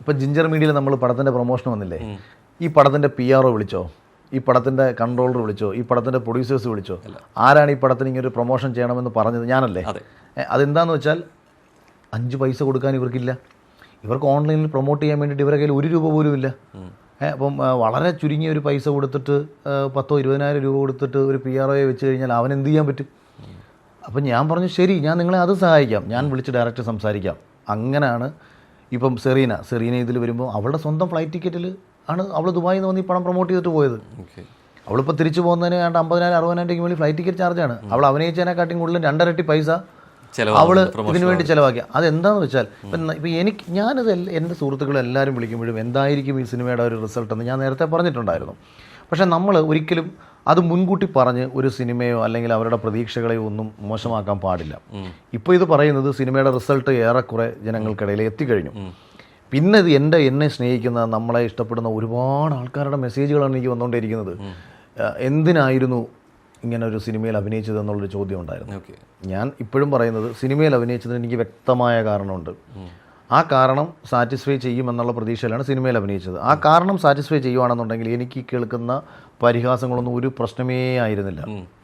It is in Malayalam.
ഇപ്പം ജിഞ്ചർ മീഡിയയിൽ നമ്മൾ പടത്തിൻ്റെ പ്രൊമോഷൻ വന്നില്ലേ, ഈ പടത്തിൻ്റെ PR വിളിച്ചോ, ഈ പടത്തിൻ്റെ കൺട്രോളർ വിളിച്ചോ, ഈ പടത്തിൻ്റെ പ്രൊഡ്യൂസേഴ്സ് വിളിച്ചോ? ആരാണ് ഈ പടത്തിന് ഇങ്ങനെ ഒരു പ്രൊമോഷൻ ചെയ്യണമെന്ന് പറഞ്ഞത്? ഞാനല്ലേ. അതെന്താണെന്ന് വെച്ചാൽ 5 പൈസ കൊടുക്കാൻ ഇവർക്കില്ല. ഇവർക്ക് ഓൺലൈനിൽ പ്രൊമോട്ട് ചെയ്യാൻ വേണ്ടിയിട്ട് ഇവരുടെ കയ്യിൽ 1 രൂപ പോലും ഇല്ല. അപ്പം വളരെ ചുരുങ്ങിയ ഒരു പൈസ കൊടുത്തിട്ട് 10,000-20,000 രൂപ കൊടുത്തിട്ട് ഒരു PROയെ വെച്ച് കഴിഞ്ഞാൽ അവൻ എന്ത് ചെയ്യാൻ പറ്റും? അപ്പം ഞാൻ പറഞ്ഞു ശരി, ഞാൻ നിങ്ങളെ അത് സഹായിക്കാം, ഞാൻ വിളിച്ച് ഡയറക്റ്റ് സംസാരിക്കാം. അങ്ങനെയാണ് ഇപ്പം സെറീന ഇതിൽ വരുമ്പോൾ അവളുടെ സ്വന്തം ഫ്ലൈറ്റ് ടിക്കറ്റിൽ ആണ് അവൾ ദുബായിൽ നിന്ന് വന്ന് ഈ പടം പ്രൊമോട്ട് ചെയ്തിട്ട് പോയത്. അവളിപ്പോൾ തിരിച്ചു പോകുന്നതിന് 50,000-60,000 രൂപയ്ക്ക് വേണ്ടി ഫ്ലൈറ്റ് ടിക്കറ്റ് ചാർജാണ്. അവൾ അഭിനയിച്ചതിനെക്കാട്ടിയും കൂടുതലും 2 ഇരട്ടി പൈസ അവൾ ഇതിനു വേണ്ടി ചിലവാക്കിയ. അതെന്താണെന്ന് വെച്ചാൽ ഇപ്പം ഞാനിത് എൻ്റെ സുഹൃത്തുക്കളെല്ലാവരും വിളിക്കുമ്പോഴും എന്തായിരിക്കും ഈ സിനിമയുടെ ഒരു റിസൾട്ട് എന്ന് ഞാൻ നേരത്തെ പറഞ്ഞിട്ടുണ്ടായിരുന്നു. പക്ഷേ നമ്മൾ ഒരിക്കലും അത് മുൻകൂട്ടി പറഞ്ഞ് ഒരു സിനിമയോ അല്ലെങ്കിൽ അവരുടെ പ്രതീക്ഷകളെയോ ഒന്നും മോശമാക്കാൻ പാടില്ല. ഇപ്പോൾ ഇത് പറയുന്നത് സിനിമയുടെ റിസൾട്ട് ഏറെക്കുറെ ജനങ്ങൾക്കിടയിൽ എത്തിക്കഴിഞ്ഞു. പിന്നെ ഇത് എന്നെ സ്നേഹിക്കുന്ന, നമ്മളെ ഇഷ്ടപ്പെടുന്ന ഒരുപാട് ആൾക്കാരുടെ മെസ്സേജുകളാണ് എനിക്ക് വന്നുകൊണ്ടിരിക്കുന്നത്. എന്തിനായിരുന്നു ഇങ്ങനെ ഒരു സിനിമയിൽ അഭിനയിച്ചത് എന്നുള്ളൊരു ചോദ്യം ഉണ്ടായിരുന്നു. ഞാൻ ഇപ്പോഴും പറയുന്നത് സിനിമയിൽ അഭിനയിച്ചതിന് എനിക്ക് വ്യക്തമായ കാരണമുണ്ട്. ആ കാരണം സാറ്റിസ്ഫൈ ചെയ്യുമെന്നുള്ള പ്രതീക്ഷയിലാണ് സിനിമയിൽ അഭിനയിച്ചത്. ആ കാരണം സാറ്റിസ്ഫൈ ചെയ്യുവാണെന്നുണ്ടെങ്കിൽ എനിക്ക് കേൾക്കുന്ന പരിഹാസങ്ങളൊന്നും ഒരു പ്രശ്നമേ ആയിരുന്നില്ല.